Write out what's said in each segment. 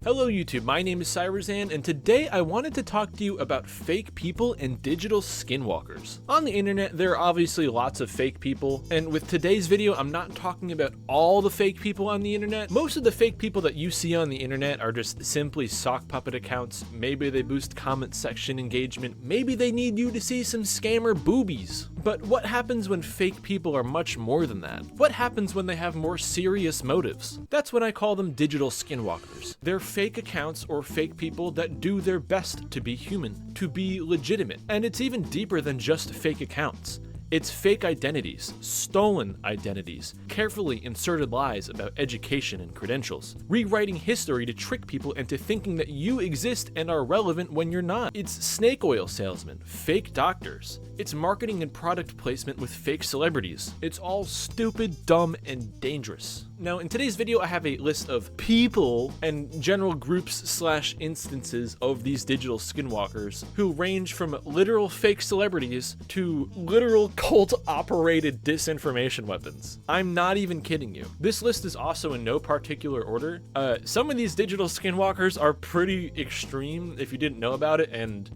Hello YouTube, my name is Cyberzan, and today I wanted to talk to you about fake people and digital skinwalkers. On the internet, there are obviously lots of fake people, and with today's video, I'm not talking about all the fake people on the internet. Most of the fake people that you see on the internet are just simply sock puppet accounts. Maybe they boost comment section engagement, maybe they need you to see some scammer boobies. But what happens when fake people are much more than that? What happens when they have more serious motives? That's when I call them digital skinwalkers. They're fake accounts or fake people that do their best to be human, to be legitimate. And it's even deeper than just fake accounts. It's fake identities, stolen identities, carefully inserted lies about education and credentials, rewriting history to trick people into thinking that you exist and are relevant when you're not. It's snake oil salesmen, fake doctors. It's marketing and product placement with fake celebrities. It's all stupid, dumb, and dangerous. Now, in today's video, I have a list of people and general groups / instances of these digital skinwalkers who range from literal fake celebrities to literal cult-operated disinformation weapons. I'm not even kidding you. This list is also in no particular order. Some of these digital skinwalkers are pretty extreme if you didn't know about it, and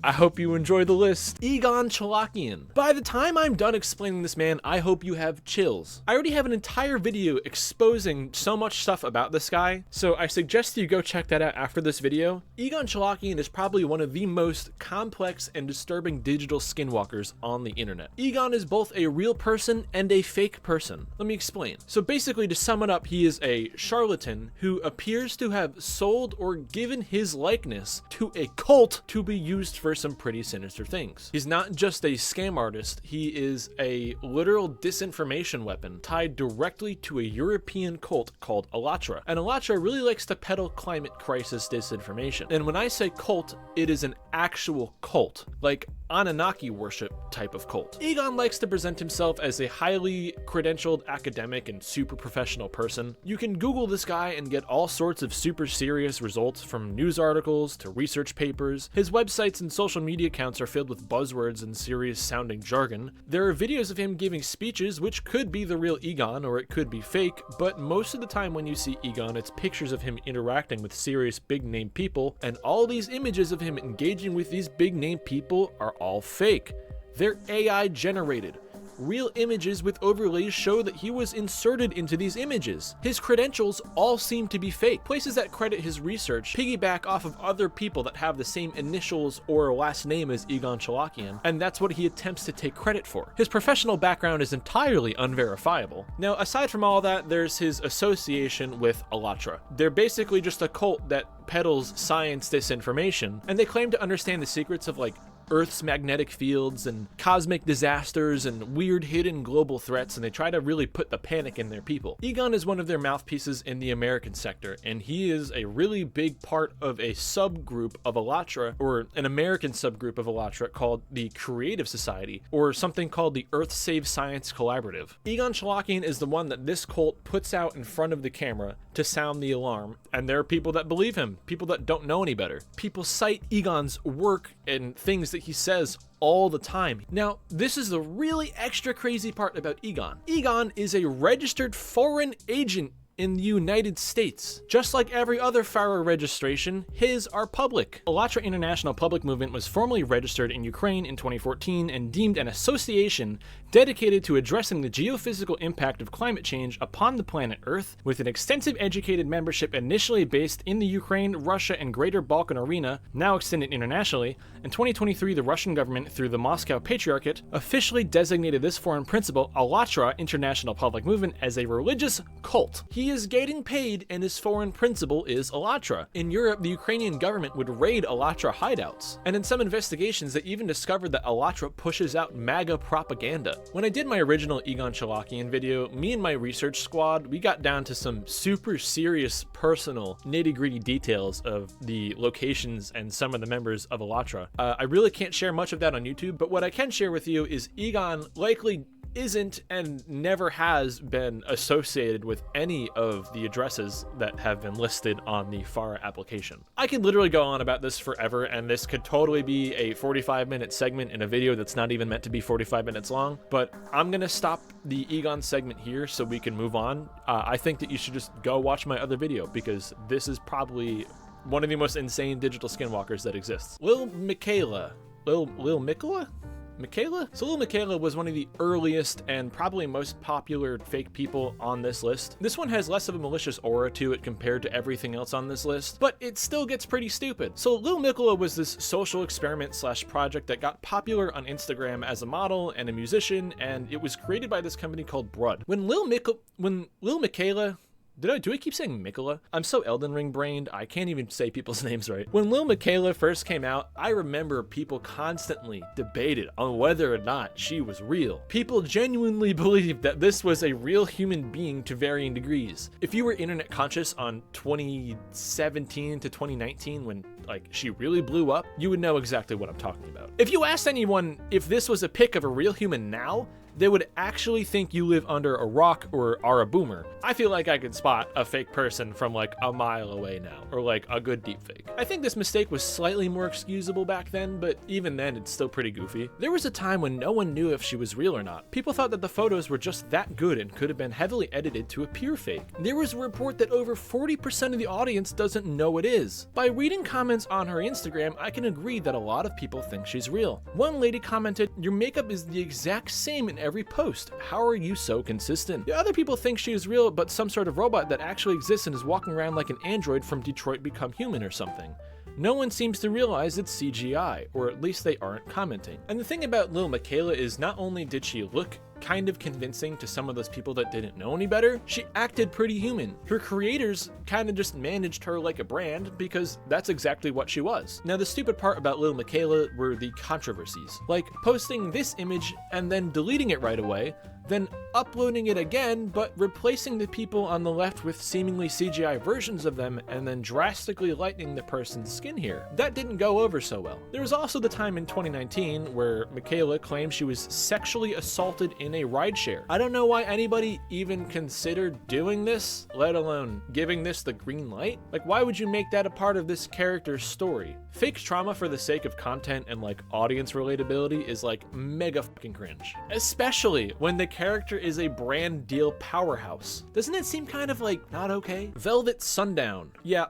I hope you enjoy the list. Egon Cholakian. By the time I'm done explaining this man, I hope you have chills. I already have an entire video exposing so much stuff about this guy, so I suggest you go check that out after this video. Egon Cholakian is probably one of the most complex and disturbing digital skinwalkers on the internet. Egon is both a real person and a fake person. Let me explain. So basically, to sum it up, he is a charlatan who appears to have sold or given his likeness to a cult to be used for some pretty sinister things. He's not just a scam artist, he is a literal disinformation weapon tied directly to a European cult called Alatra. And Alatra really likes to peddle climate crisis disinformation. And when I say cult, it is an actual cult, like Anunnaki worship type of cult. Egon likes to present himself as a highly credentialed academic and super professional person. You can Google this guy and get all sorts of super serious results, from news articles to research papers. His websites and social media accounts are filled with buzzwords and serious sounding jargon. There are videos of him giving speeches, which could be the real Egon or it could be fake, but most of the time when you see Egon, it's pictures of him interacting with serious big name people, and all these images of him engaging with these big name people are all fake. They're AI generated. Real images with overlays show that he was inserted into these images. His credentials all seem to be fake. Places that credit his research piggyback off of other people that have the same initials or last name as Egon Cholakian, and that's what he attempts to take credit for. His professional background is entirely unverifiable. Now, aside from all that, there's his association with Alatra. They're basically just a cult that peddles science disinformation, and they claim to understand the secrets of Earth's magnetic fields and cosmic disasters and weird hidden global threats, and they try to really put the panic in their people. Egon is one of their mouthpieces in the American sector, and he is a really big part of a subgroup of Alatra, or an American subgroup of Alatra called the Creative Society, or something called the Earth Save Science Collaborative. Egon Cholakian is the one that this cult puts out in front of the camera to sound the alarm, and there are people that believe him, people that don't know any better. People cite Egon's work and things that he says all the time. Now, this is the really extra crazy part about Egon. Egon is a registered foreign agent in the United States. Just like every other FARA registration, his are public. Alatra International Public Movement was formally registered in Ukraine in 2014 and deemed an association dedicated to addressing the geophysical impact of climate change upon the planet Earth, with an extensive educated membership initially based in the Ukraine, Russia, and Greater Balkan arena, now extended internationally. In 2023, the Russian government, through the Moscow Patriarchate, officially designated this foreign principle, Alatra International Public Movement, as a religious cult. He is getting paid, and his foreign principle is Alatra. In Europe, the Ukrainian government would raid Alatra hideouts, and in some investigations, they even discovered that Alatra pushes out MAGA propaganda. When I did my original Egon Cholakian video, me and my research squad, we got down to some super serious, personal, nitty-gritty details of the locations and some of the members of Alatra. I really can't share much of that on YouTube, but what I can share with you is Egon likely isn't and never has been associated with any of the addresses that have been listed on the FARA application. I could literally go on about this forever, and this could totally be a 45-minute segment in a video that's not even meant to be 45 minutes long, but I'm gonna stop the Egon segment here so we can move on. I think that you should just go watch my other video, because this is probably one of the most insane digital skinwalkers that exists. Lil Miquela. Lil Miquela? Miquela? So Lil Miquela was one of the earliest and probably most popular fake people on this list. This one has less of a malicious aura to it compared to everything else on this list, but it still gets pretty stupid. So Lil Miquela was this social experiment slash project that got popular on Instagram as a model and a musician, and it was created by this company called Brud. When Lil Miquela, do I keep saying Miquela? I'm so Elden Ring brained, I can't even say people's names right. When Lil Miquela first came out, I remember people constantly debated on whether or not she was real. People genuinely believed that this was a real human being to varying degrees. If you were internet conscious on 2017 to 2019 when she really blew up, you would know exactly what I'm talking about. If you asked anyone if this was a pic of a real human now, they would actually think you live under a rock or are a boomer. I feel like I could spot a fake person from a mile away now, or a good deepfake. I think this mistake was slightly more excusable back then, but even then it's still pretty goofy. There was a time when no one knew if she was real or not. People thought that the photos were just that good and could have been heavily edited to appear fake. There was a report that over 40% of the audience doesn't know it is. By reading comments on her Instagram, I can agree that a lot of people think she's real. One lady commented, "Your makeup is the exact same in every post. How are you so consistent?" The other people think she is real, but some sort of robot that actually exists and is walking around like an android from Detroit Become Human or something. No one seems to realize it's CGI, or at least they aren't commenting. And the thing about Lil Miquela is not only did she look kind of convincing to some of those people that didn't know any better, she acted pretty human. Her creators kind of just managed her like a brand because that's exactly what she was. Now the stupid part about Lil Miquela were the controversies, like posting this image and then deleting it right away, then uploading it again, but replacing the people on the left with seemingly CGI versions of them and then drastically lightening the person's skin here. That didn't go over so well. There was also the time in 2019 where Miquela claimed she was sexually assaulted in a rideshare. I don't know why anybody even considered doing this, let alone giving this the green light. Why would you make that a part of this character's story? Fake trauma for the sake of content and audience relatability is mega fucking cringe. Especially when the character is a brand deal powerhouse. Doesn't it seem kind of not okay? Velvet Sundown. Yeah,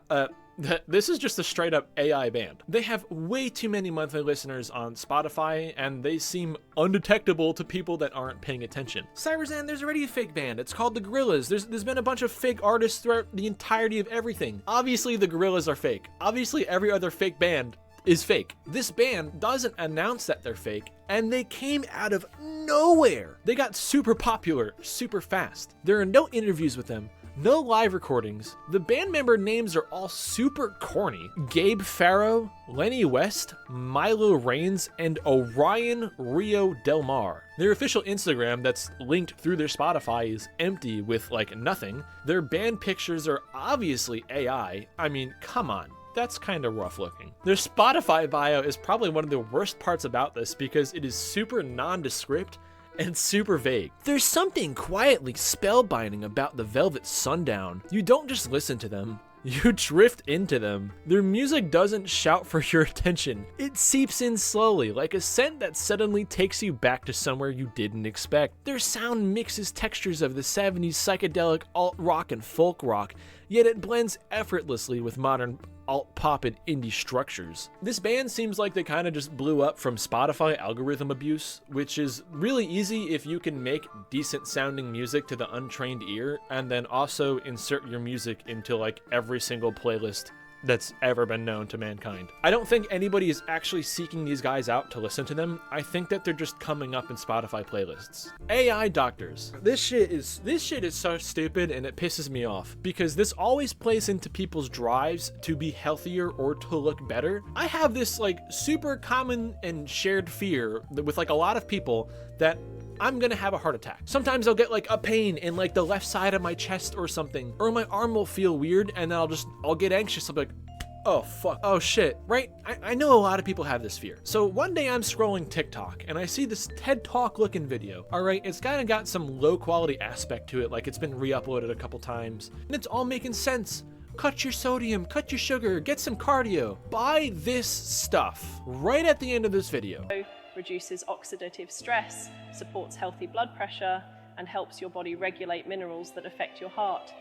this is just a straight up AI band. They have way too many monthly listeners on Spotify, and they seem undetectable to people that aren't paying attention. Cyberzan, there's already a fake band. It's called the Gorillas. There's been a bunch of fake artists throughout the entirety of everything. Obviously the Gorillas are fake. Obviously every other fake band is fake. This band doesn't announce that they're fake, and they came out of nowhere. They got super popular super fast. There are no interviews with them, no live recordings. The band member names are all super corny. Gabe Farrow, Lenny West, Milo Raines, and Orion Rio Del Mar. Their official Instagram that's linked through their Spotify is empty with nothing. Their band pictures are obviously AI. I mean, come on. That's kind of rough looking. Their Spotify bio is probably one of the worst parts about this because it is super nondescript and super vague. There's something quietly spellbinding about the Velvet Sundown. You don't just listen to them, you drift into them. Their music doesn't shout for your attention. It seeps in slowly, like a scent that suddenly takes you back to somewhere you didn't expect. Their sound mixes textures of the 70s psychedelic alt-rock and folk rock, yet it blends effortlessly with modern alt-pop and indie structures. This band seems like they kind of just blew up from Spotify algorithm abuse, which is really easy if you can make decent sounding music to the untrained ear and then also insert your music into every single playlist that's ever been known to mankind. I don't think anybody is actually seeking these guys out to listen to them. I think that they're just coming up in Spotify playlists. AI doctors. This shit is so stupid, and it pisses me off because this always plays into people's drives to be healthier or to look better. I have this super common and shared fear with a lot of people that I'm gonna have a heart attack. Sometimes I'll get a pain in the left side of my chest or something, or my arm will feel weird, and then I'll get anxious. I'll be like, Oh fuck, oh shit, right? I know a lot of people have this fear. So one day I'm scrolling TikTok and I see this TED Talk looking video. All right, it's kind of got some low quality aspect to it, like it's been re-uploaded a couple times, and it's all making sense. Cut your sodium, cut your sugar, get some cardio. Buy this stuff right at the end of this video. Reduces oxidative stress, supports healthy blood pressure, and helps your body regulate minerals that affect your heart.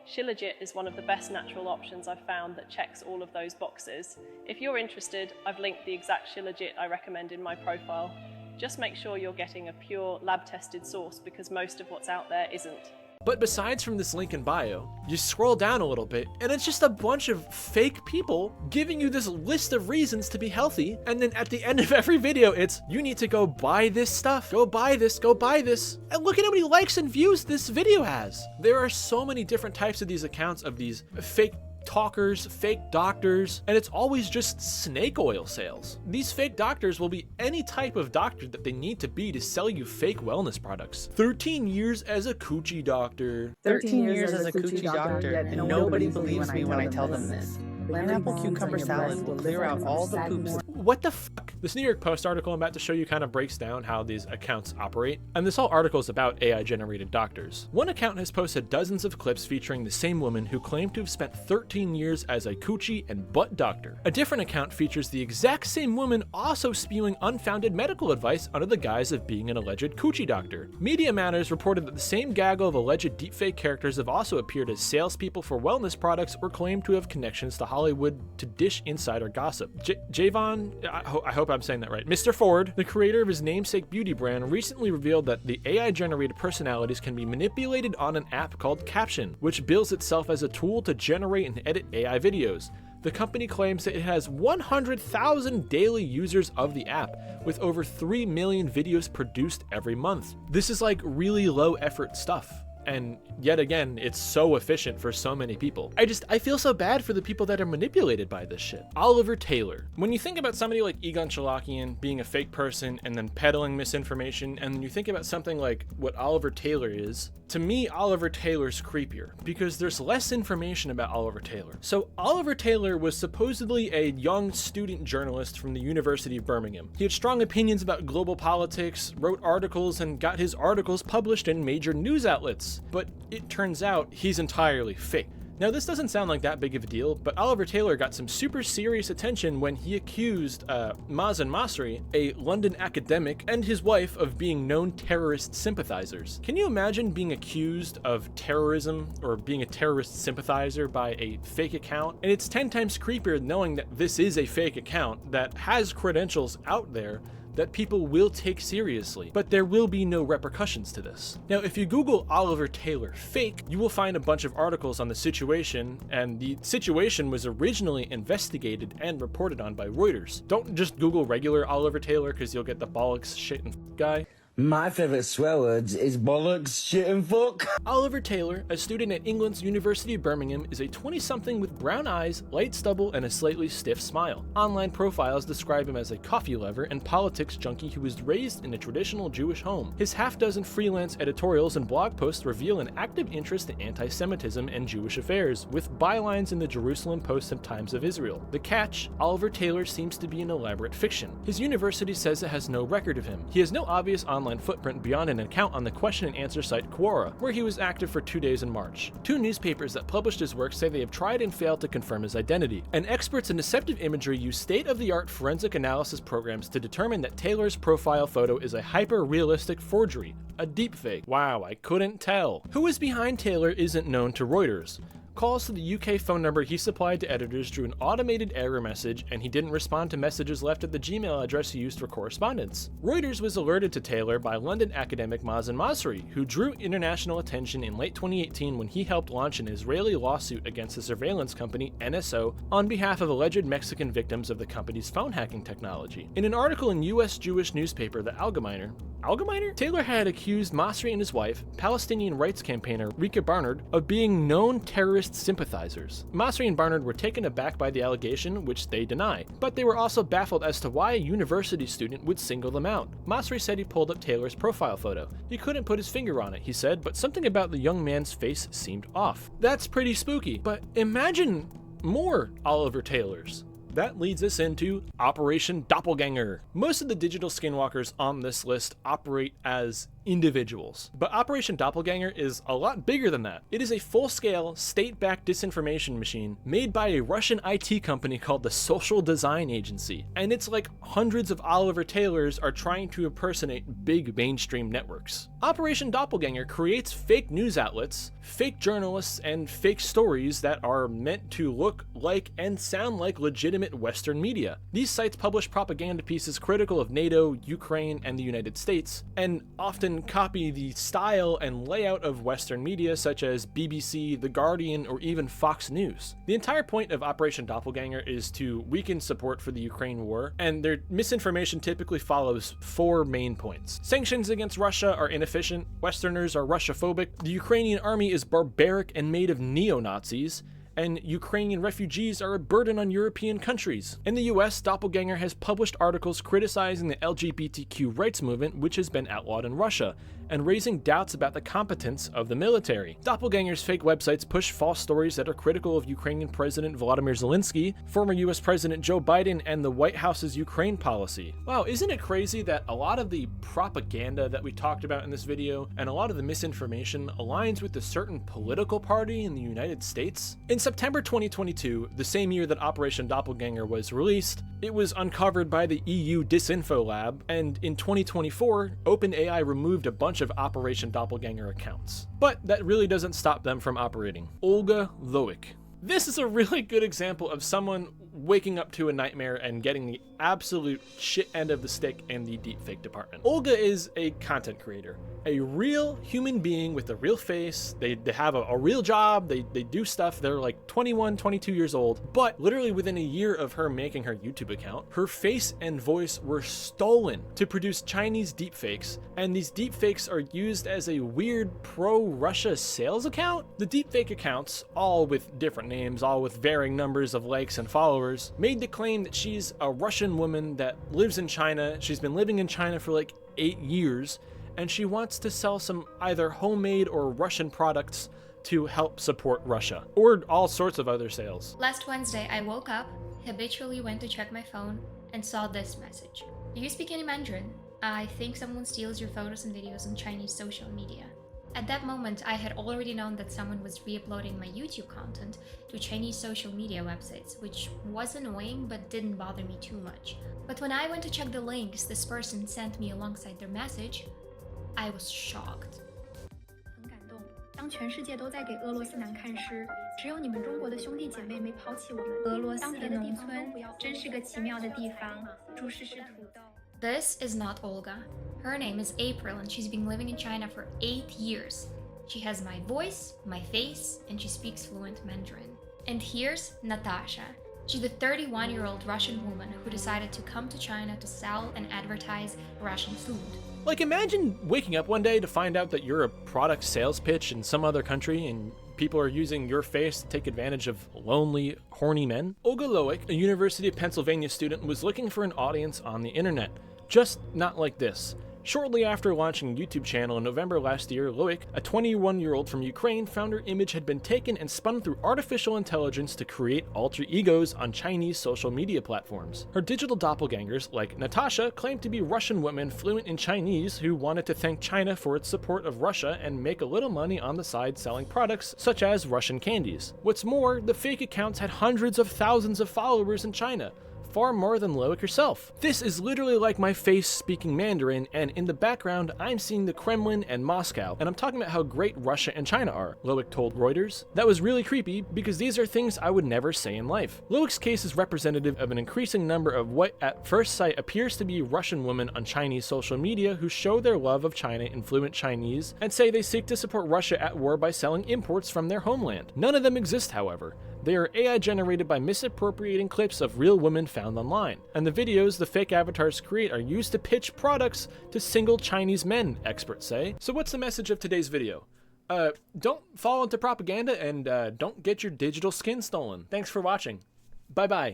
Shilajit is one of the best natural options I've found that checks all of those boxes. If you're interested, I've linked the exact Shilajit I recommend in my profile. Just make sure you're getting a pure lab-tested source because most of what's out there isn't. But besides from this link in bio, you scroll down a little bit and it's just a bunch of fake people giving you this list of reasons to be healthy. And then at the end of every video, it's, you need to go buy this stuff. Go buy this, go buy this. And look at how many likes and views this video has. There are so many different types of these accounts of these fake talkers, fake doctors, and it's always just snake oil sales. These fake doctors will be any type of doctor that they need to be to sell you fake wellness products. 13 years as a coochie doctor. 13 years as a coochie doctor, and nobody believes me when I tell them this. Pineapple cucumber salad will clear out all the poops. What the fuck? This New York Post article I'm about to show you kind of breaks down how these accounts operate, and this whole article is about AI-generated doctors. One account has posted dozens of clips featuring the same woman who claimed to have spent 13 years as a coochie and butt doctor. A different account features the exact same woman also spewing unfounded medical advice under the guise of being an alleged coochie doctor. Media Matters reported that the same gaggle of alleged deepfake characters have also appeared as salespeople for wellness products or claimed to have connections to Hollywood to dish insider gossip. Javon, I hope I'm saying that right. Mr. Ford, the creator of his namesake beauty brand, recently revealed that the AI-generated personalities can be manipulated on an app called Caption, which bills itself as a tool to generate and edit AI videos. The company claims that it has 100,000 daily users of the app, with over 3 million videos produced every month. This is like really low effort stuff. And yet again, it's so efficient for so many people. I feel so bad for the people that are manipulated by this shit. Oliver Taylor. When you think about somebody like Egon Cholakian being a fake person and then peddling misinformation, and then you think about something like what Oliver Taylor is, to me, Oliver Taylor's creepier because there's less information about Oliver Taylor. So Oliver Taylor was supposedly a young student journalist from the University of Birmingham. He had strong opinions about global politics, wrote articles, and got his articles published in major news outlets. But it turns out he's entirely fake. Now, this doesn't sound like that big of a deal, but Oliver Taylor got some super serious attention when he accused Mazen Masri, a London academic, and his wife of being known terrorist sympathizers. Can you imagine being accused of terrorism or being a terrorist sympathizer by a fake account? And it's 10 times creepier knowing that this is a fake account that has credentials out there that people will take seriously, but there will be no repercussions to this. Now, if you Google Oliver Taylor fake, you will find a bunch of articles on the situation, and the situation was originally investigated and reported on by Reuters. Don't just Google regular Oliver Taylor because you'll get the bollocks, shit, and guy. My favorite swear words is bollocks, shit, and fuck. Oliver Taylor, a student at England's University of Birmingham, is a 20-something with brown eyes, light stubble, and a slightly stiff smile. Online profiles describe him as a coffee lover and politics junkie who was raised in a traditional Jewish home. His half-dozen freelance editorials and blog posts reveal an active interest in anti-Semitism and Jewish affairs, with bylines in the Jerusalem Post and Times of Israel. The catch: Oliver Taylor seems to be an elaborate fiction. His university says it has no record of him. He has no obvious online footprint beyond an account on the question and answer site Quora, where he was active for 2 days in March. 2 newspapers that published his work say they have tried and failed to confirm his identity, and experts in deceptive imagery use state-of-the-art forensic analysis programs to determine that Taylor's profile photo is a hyper-realistic forgery, a deepfake. Wow, I couldn't tell. Who is behind Taylor isn't known to Reuters. Calls to the UK phone number he supplied to editors drew an automated error message, and he didn't respond to messages left at the Gmail address he used for correspondence. Reuters was alerted to Taylor by London academic Mazen Masri, who drew international attention in late 2018 when he helped launch an Israeli lawsuit against the surveillance company NSO on behalf of alleged Mexican victims of the company's phone hacking technology. In an article in US Jewish newspaper The Allgemeiner, Taylor had accused Masri and his wife, Palestinian rights campaigner Rika Barnard, of being known terrorist sympathizers. Masri and Barnard were taken aback by the allegation, which they deny, but they were also baffled as to why a university student would single them out. Masri said he pulled up Taylor's profile photo. He couldn't put his finger on it, he said, but something about the young man's face seemed off. That's pretty spooky, but imagine more Oliver Taylors. That leads us into Operation Doppelganger. Most of the digital skinwalkers on this list operate as individuals, but Operation Doppelganger is a lot bigger than that. It is a full-scale, state-backed disinformation machine made by a Russian IT company called the Social Design Agency, and it's like hundreds of Oliver Taylors are trying to impersonate big mainstream networks. Operation Doppelganger creates fake news outlets, fake journalists, and fake stories that are meant to look like and sound like legitimate Western media. These sites publish propaganda pieces critical of NATO, Ukraine, and the United States, and often copy the style and layout of Western media such as BBC, The Guardian, or even Fox News. The entire point of Operation Doppelganger is to weaken support for the Ukraine war, and their misinformation typically follows 4 main points. Sanctions against Russia are inefficient, Westerners are Russophobic, the Ukrainian army is barbaric and made of neo-Nazis, and Ukrainian refugees are a burden on European countries. In the US, Doppelganger has published articles criticizing the LGBTQ rights movement, which has been outlawed in Russia, and raising doubts about the competence of the military. Doppelganger's fake websites push false stories that are critical of Ukrainian President Volodymyr Zelensky, former US President Joe Biden, and the White House's Ukraine policy. Wow, isn't it crazy that a lot of the propaganda that we talked about in this video, and a lot of the misinformation aligns with a certain political party in the United States? In September 2022, the same year that Operation Doppelganger was released, it was uncovered by the EU Disinfo Lab, and in 2024, OpenAI removed a bunch of Operation Doppelganger accounts. But that really doesn't stop them from operating. Olga Loiek. This is a really good example of someone waking up to a nightmare and getting the absolute shit end of the stick in the deepfake department. Olga is a content creator, a real human being with a real face. They have a real job, they do stuff. They're like 21, 22 years old, but literally within a year of her making her YouTube account, her face and voice were stolen to produce Chinese deepfakes, and these deepfakes are used as a weird pro-Russia sales account. The deepfake accounts, all with different names, all with varying numbers of likes and followers, made the claim that she's a Russian woman that lives in China. She's been living in China for like 8 years, and she wants to sell some either homemade or Russian products to help support Russia, or all sorts of other sales. Last Wednesday, I woke up, habitually went to check my phone, and saw this message. Do you speak any Mandarin? I think someone steals your photos and videos on Chinese social media. At that moment, I had already known that someone was re-uploading my YouTube content to Chinese social media websites, which was annoying but didn't bother me too much. But when I went to check the links this person sent me alongside their message, I was shocked. 很感动，当全世界都在给俄罗斯男看诗，只有你们中国的兄弟姐妹没抛弃我们。俄罗斯的农村真是个奇妙的地方，注释是土豆。 This is not Olga. Her name is April, and she's been living in China for 8 years. She has my voice, my face, and she speaks fluent Mandarin. And here's Natasha. She's the 31-year-old Russian woman who decided to come to China to sell and advertise Russian food. Like, imagine waking up one day to find out that you're a product sales pitch in some other country and people are using your face to take advantage of lonely, horny men. Olga Loiek, a University of Pennsylvania student, was looking for an audience on the internet. Just not like this. Shortly after launching a YouTube channel in November last year, Loiek, a 21-year-old from Ukraine, found her image had been taken and spun through artificial intelligence to create alter egos on Chinese social media platforms. Her digital doppelgangers, like Natasha, claimed to be Russian women fluent in Chinese who wanted to thank China for its support of Russia and make a little money on the side selling products such as Russian candies. What's more, the fake accounts had hundreds of thousands of followers in China, far more than Loiek herself. This is literally like my face speaking Mandarin, and in the background I'm seeing the Kremlin and Moscow, and I'm talking about how great Russia and China are, Loiek told Reuters. That was really creepy because these are things I would never say in life. Loiek's case is representative of an increasing number of what at first sight appears to be Russian women on Chinese social media who show their love of China in fluent Chinese and say they seek to support Russia at war by selling imports from their homeland. None of them exist, however. They are AI generated by misappropriating clips of real women found online, and the videos the fake avatars create are used to pitch products to single Chinese men, experts say. So what's the message of today's video? Don't fall into propaganda and don't get your digital skin stolen. Thanks for watching. Bye bye.